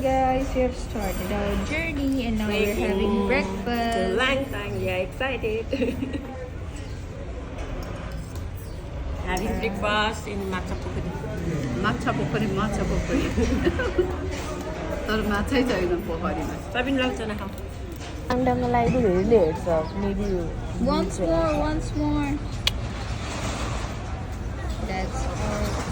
guys, we have started our journey and now we're having breakfast. Langtang, yeah, excited. Having breakfast in Machapukuri. माछा पोखरी तर माछै छैन पोखरीमा Sabin lang sa nakaw. Ang dami na library heads of maybe Once more. That's all.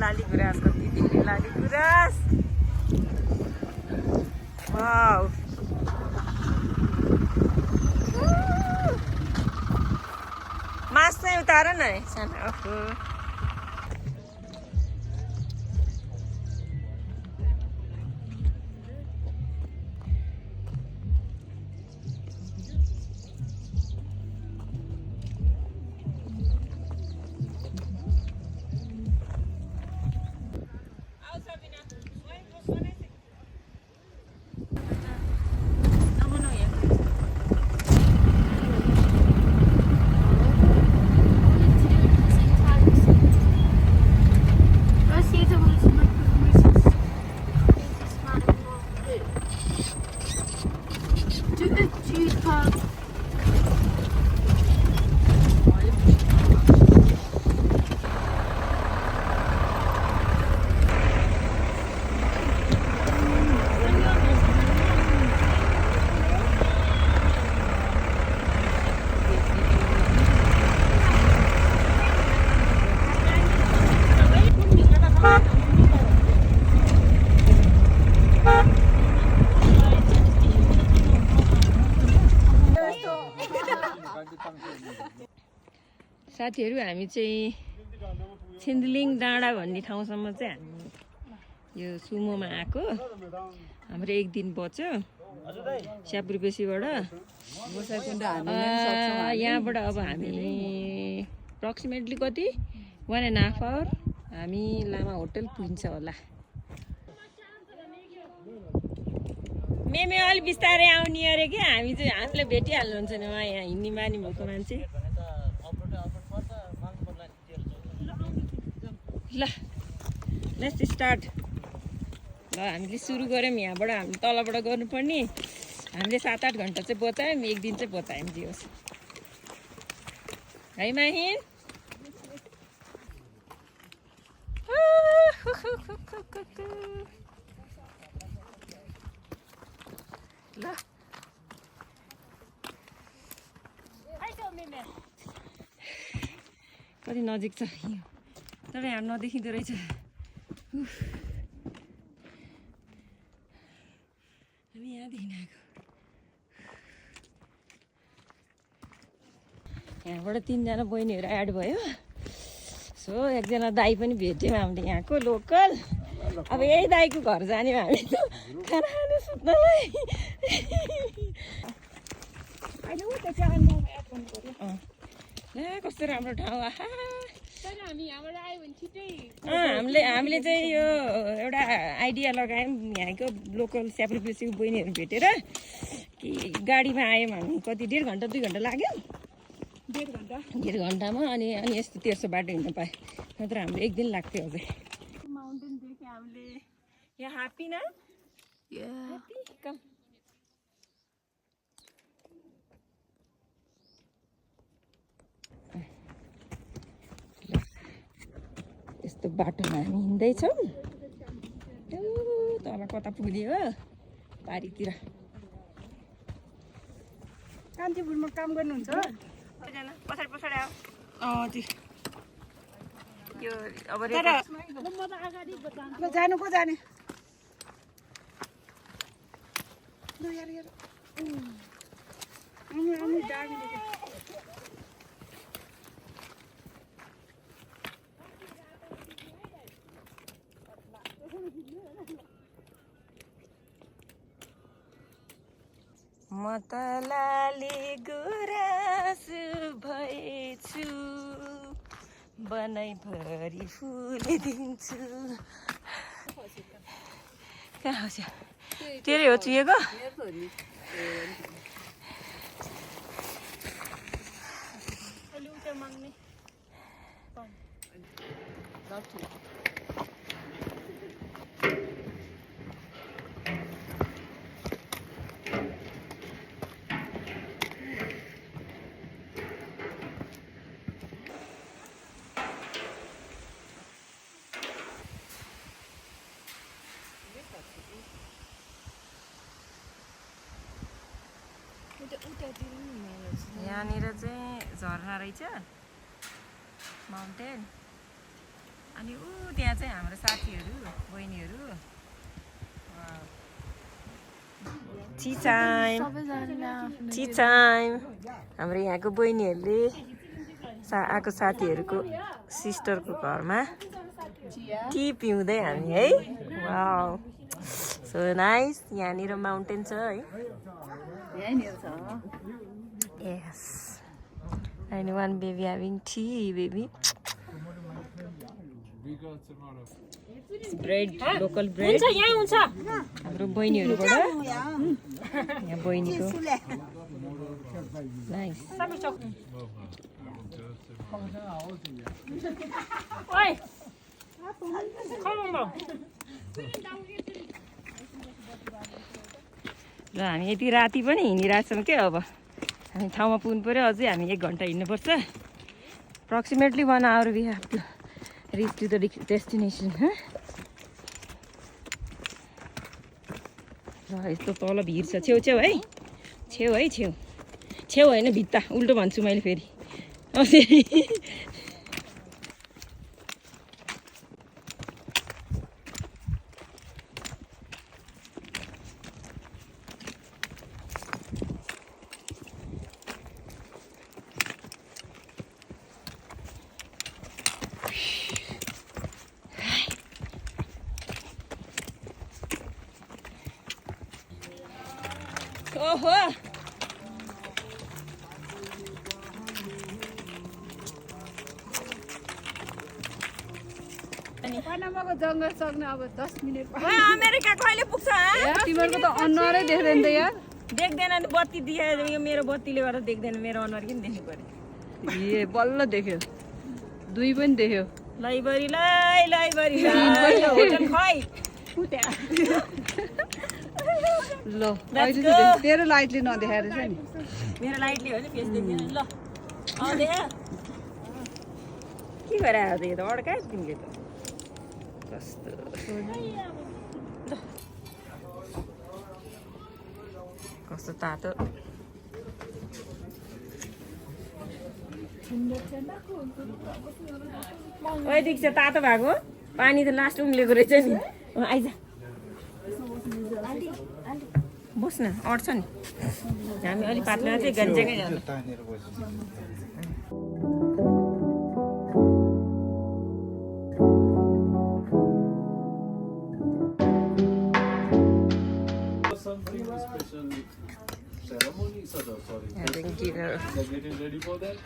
Laligras ko titigil laligras. Wow. Mas na utara na eh. Sana ako. साथीहरु हामी चाहिँ छिन्दलिङ डाँडा भन्ने ठाउँसम्म चाहिँ हामी यो सुमोमा आएको हाम्रो एक दिन बच्यो स्यापुरपेसीबाट यहाँबाट अब हामी अप्रोक्सिमेटली कति 1.5 आवर हामी लामा होटल पुगिन्छ होला मेमे अलि बिस्तारै आउने अरे के हामी चाहिँ हामीलाई भेटिहाल्नुहुन्छ नि उहाँ यहाँ हिँड्ने बानी भएको मान्छे ल लेट्स स्टार्ट ल हामीले सुरु गऱ्यौँ यहाँबाट हामी तलबाट गर्नुपर्ने हामीले 7-8 घन्टा चाहिँ बचायौँ एक दिन चाहिँ बचायौँ जे होस् है माहिन ल कति नजिक छ तर यहाँ नदेखिँदो रहेछ हामी यहाँदेखि आएको यहाँबाट 3 जना बहिनीहरू एड भयो सो एकजना दाइ पनि भेट्यौँ हामीले यहाँको लोकल अब यही दाइको घर जाने हामी त खाना खानु सुत्नलाई कस्तो राम्रो ठाउँ आहा हामीले चाहिँ यो एउटा आइडिया लगायौँ यहाँको लोकल स्यापुरपेसीको बहिनीहरू भेटेर कि गाडीमा आयौँ हामी कति 1.5 घन्टा 2 घन्टा लाग्यो 1.5 घन्टामा अनि यस्तो तेर्सो बाटो हिँड्न पाएँ नत्र हाम्रो एक दिन लाग्थ्यो अझै माउन्टेन देख्यौँ हामीले यहाँ ह्याप्पी न ह्याप्पी कम यस्तो बाटोमा हामी हिँड्दैछौँ त्यो तल होला कता पुग्ने हो पारीतिर कान्तिपुरमा काम गर्नुहुन्छ पछाडि पछाडि आऊ त्यो यो अब जानु को जाने म त लाली गुराँस भएछु बनैभरि फुलिदिन्छु कहाँ हो त्यो तेरै हो चुहेको यहाँनिर चाहिँ झरना रहेछ माउन्टेन अनि त्यहाँ चाहिँ हाम्रो साथीहरू बहिनीहरू चिचाइम हाम्रो यहाँको बहिनीहरूले आएको साथीहरूको सिस्टरको घरमा टी पिउँदै हामी है वाउ सो नाइस यहाँनिर माउन्टेन छ है Yes. And one baby having tea, baby. Bread, local bread. हाम्रो बहिनीहरूबाट यहाँ बहिनीको नाइस र हामी यति राति पनि हिँडिरहेको छौँ क्या अब हामी ठाउँमा पुग्नु पऱ्यो अझै हामी 1 घन्टा हिँड्नुपर्छ approximately 1 hour we have to reach to the destination र यस्तो तल भिर छ छेउ छेउ है छेउ है छेउ छेउ होइन भित्ता उल्टो भन्छु मैले फेरि ओहो पनामाको जङ्गल सक्न अब 10 मिनेट अमेरिका कहिले पुग्छ तिमीहरूको त अनुहारै देख्दैन त यार देख्दैन नि बत्ती दिए यो मेरो बत्तीले गर्दा देख्दैन मेरो अनुहार किन देख्नु पर्यो ए बल्ल देख्यो 2 पनि देख्यो लाइब्रेरी होटल खै ल अहिले चाहिँ तेरो लाइटले नदेखाएर छ नि मेरो लाइटले हो नि फेस देख्दैन ल देखा के गरायो त यो त अड्का तिमीले त कस्तो कस्तो तातो ओइ दीक्षा तातो भएको पानी त लास्ट उम्लेको रहेछ नि आइज बस्न अट्छ नि हामी अलिक पातला चाहिँ गन्जेकै जानु Having dinner. They're getting ready for that.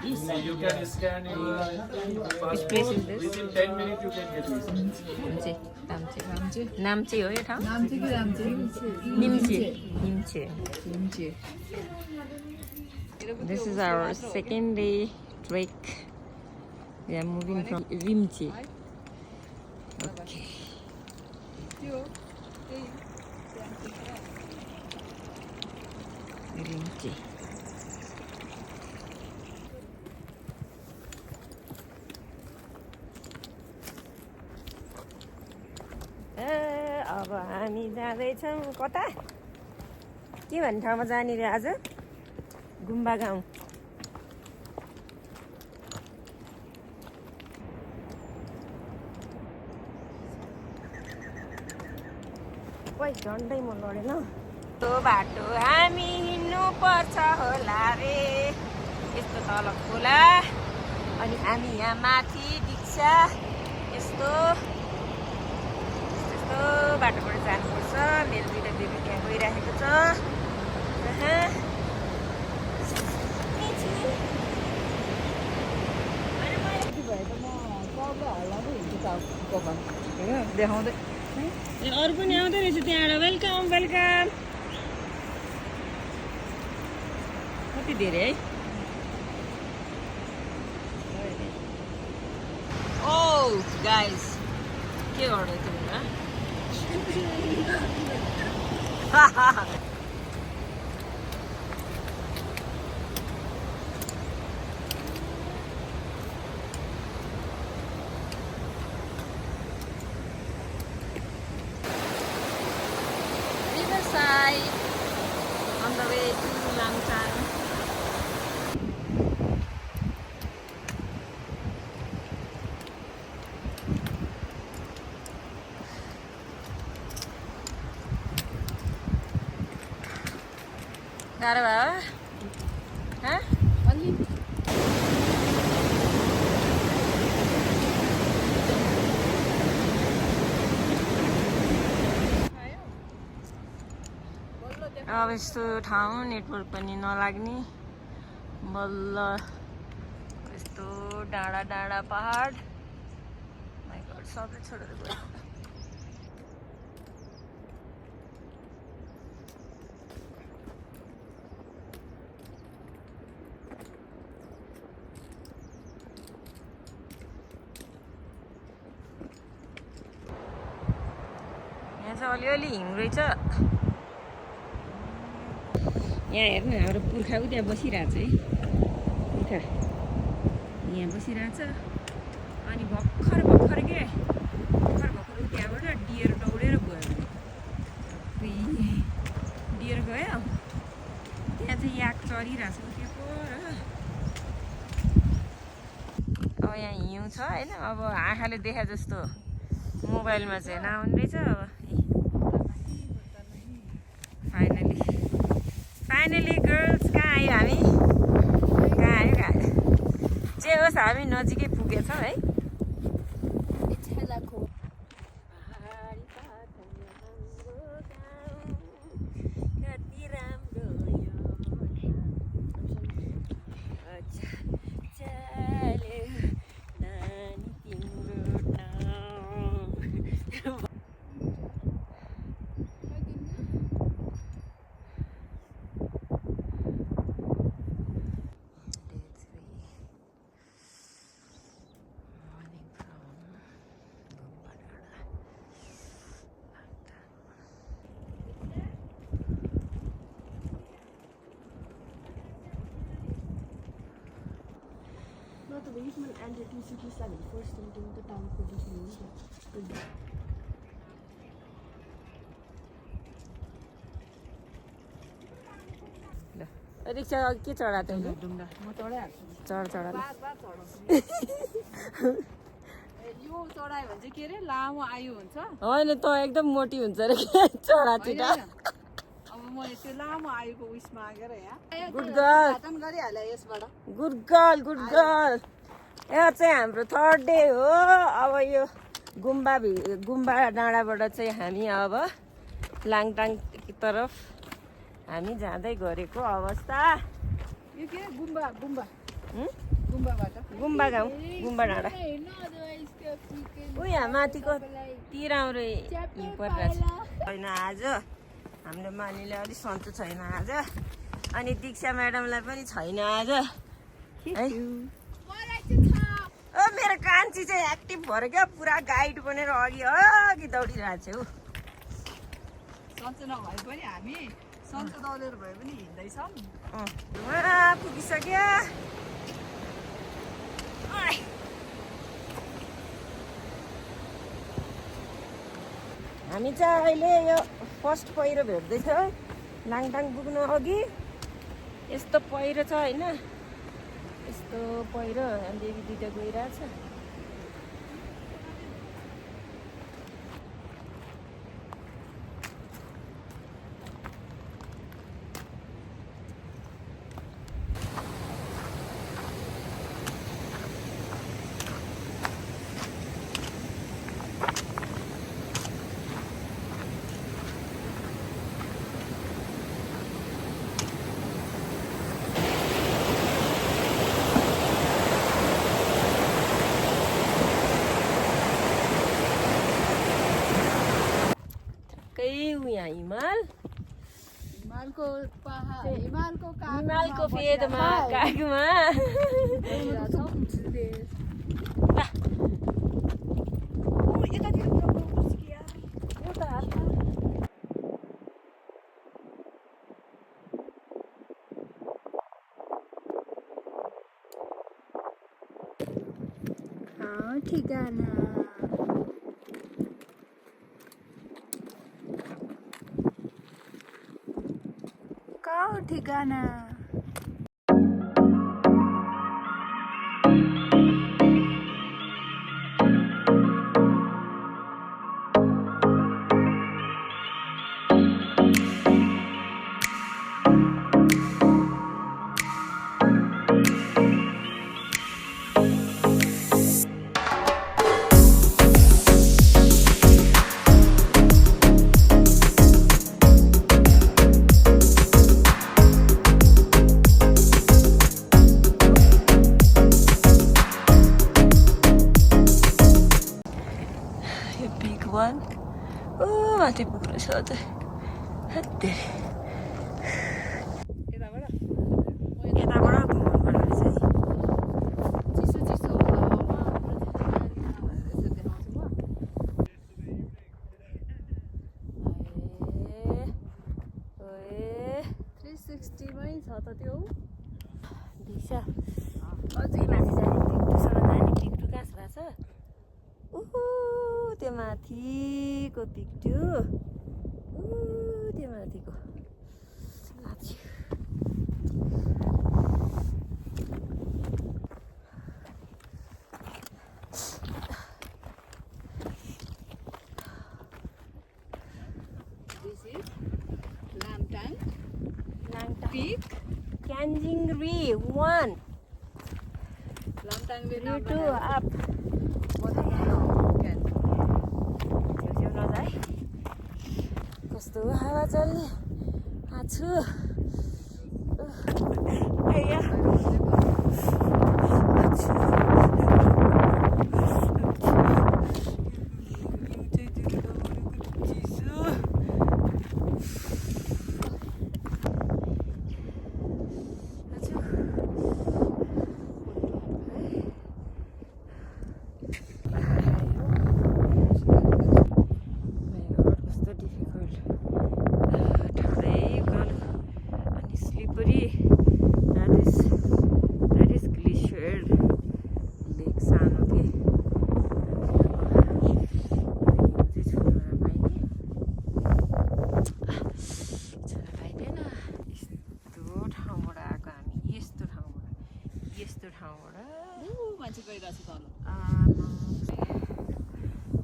You can scan your Which place is this? within 10 minutes you can get visa. Namche हो यो ठाउँ नाम्चे कि Ramche निम्चे This is our second day trek. We are moving from Rimche. Okay. Rimche. अब हामी जाँदैछौँ कता के भन्ने ठाउँमा जाने रे आज गुम्बा गाउँ ओइ झन्डै म लडेन त्यो बाटो हामी हिँड्नु पर्छ होला रे यस्तो तल खोला अनि हामी यहाँ माथि डिक्सा यस्तो बाटोबाट जानुपर्छ मेरो दुईटा बेबी त्यहाँ गइराखेको छ देखाउँदै अरू पनि आउँदै रहेछ त्यहाँबाट वेलकम वेलकम कति धेरै है ओ गाइस के गर्दै तिमीहरू Riverside on the way to Langtan. गाह्रो भयो अब यस्तो ठाउँ नेटवर्क पनि नलाग्ने बल्ल यस्तो डाँडा डाँडा पहाड माइ गॉड सबले छोडेर गयो यहाँ चाहिँ अलिअलि हिउँ रहेछ यहाँ हेर्नु हाम्रो पुर्खा उ त्यहाँ बसिरहेछ है पुर्खा यहाँ बसिरहेछ अनि भर्खर के भर्खर त्यहाँबाट डियर दौडेर गयो डियर गयो त्यहाँ चाहिँ याक चरिरहेछ के पो र अब यहाँ हिउँ छ होइन अब आँखाले देखा जस्तो मोबाइलमा चाहिँ नआउने रहेछ अब फाइनली गर्ल्स कहाँ आयो हामी कहाँ जे होस् हामी नजिकै पुगेछौँ है The basement and the 267 first into the town police news. रिक्सा के चढा तिमीले ढुङ्गा म चढाइहाल्छु चढ यो चढायो भने चाहिँ के अरे लामो आयु हुन्छ होइन त एकदम मोटी हुन्छ रे चढातिर अब म त्यो लामो आयुको उस मागेर यहाँ गुड गर्ल खतम गरिहाले यसबाट गुड गर्ल यहाँ चाहिँ हाम्रो थर्ड डे हो अब यो गुम्बा डाँडाबाट चाहिँ हामी अब लाङटाङ तरफ हामी जाँदै गरेको अवस्था यो के गुम्बा गाउँ गुम्बा डाँडा ऊ यहाँ माथिको तिराउरे परिरहेछ होइन आज हाम्रो मालीले अलिक सन्चो छैन आज अनि दीक्षा म्याडमलाई पनि छैन आज है ओ मेरो कान्छी चाहिँ एक्टिभ भएर क्या पुरा गाइड बनेर अघि दौडिरहेको छु सन्चो नभए पनि हामी सन्चो दौडेर भए पनि हिँड्दैछौँ पुगिसक्यो हामी चाहिँ अहिले यो फर्स्ट पहिरो भेट्दैछ लाङटाङ पुग्नु अघि। यस्तो पहिरो छ होइन, यस्तो पहिरो अलिअलि दुइटा गइरहेछ। यहाँ हिमालको पहाड, हिमालको फेदमा कागमा ठिकाना ठिकाना माथि पुग्नु छ अझै। यताबाट घुम्नुपर्ने रहेछ है। चिसो हावामा देखाउँछु म। 360 मै छ त त्यो दिशा अझै माथि जाने पिक्टुसँग जाने। पिक्टु कहाँ छ? उहु त्यो माथिको पिक्टु, त्यो माथिको। This is Lamtang Peak, Kanjingri 1, Lamtang View 2 up. कस्तो हावा चल्ने आछु।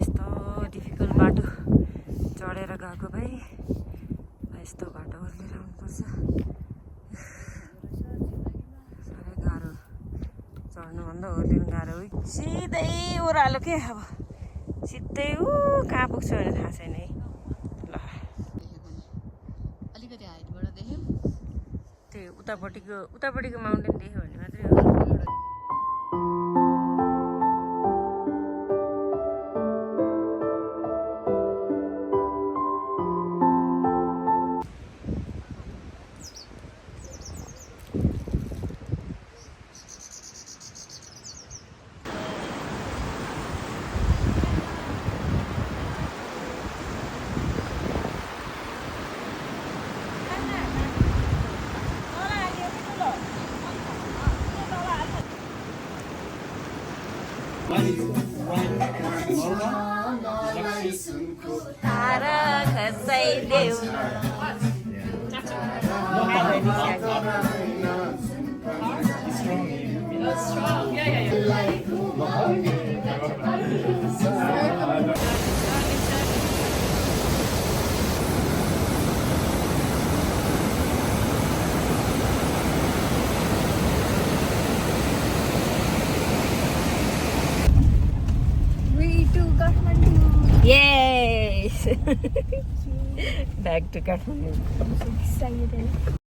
यस्तो डिफिकल्ट बाटो चढेर गएको भाइ। यस्तो बाटो ओर्लेर आउनुपर्छ। साह्रै गाह्रो, चढ्नुभन्दा ओर्लिनु गाह्रो। सिधै ओह्रालो के अब सिधै कहाँ पुग्छ भने थाहा छैन है। ल अलिकति हाइटबाट देख्यौँ, त्यही उतापट्टिको माउन्टेन देख्यो भने मात्रै हो। तारा खसाइदेऊ न Strong. Yeah. We to Kathmandu. Yes! Back to Kathmandu. I'm so excited.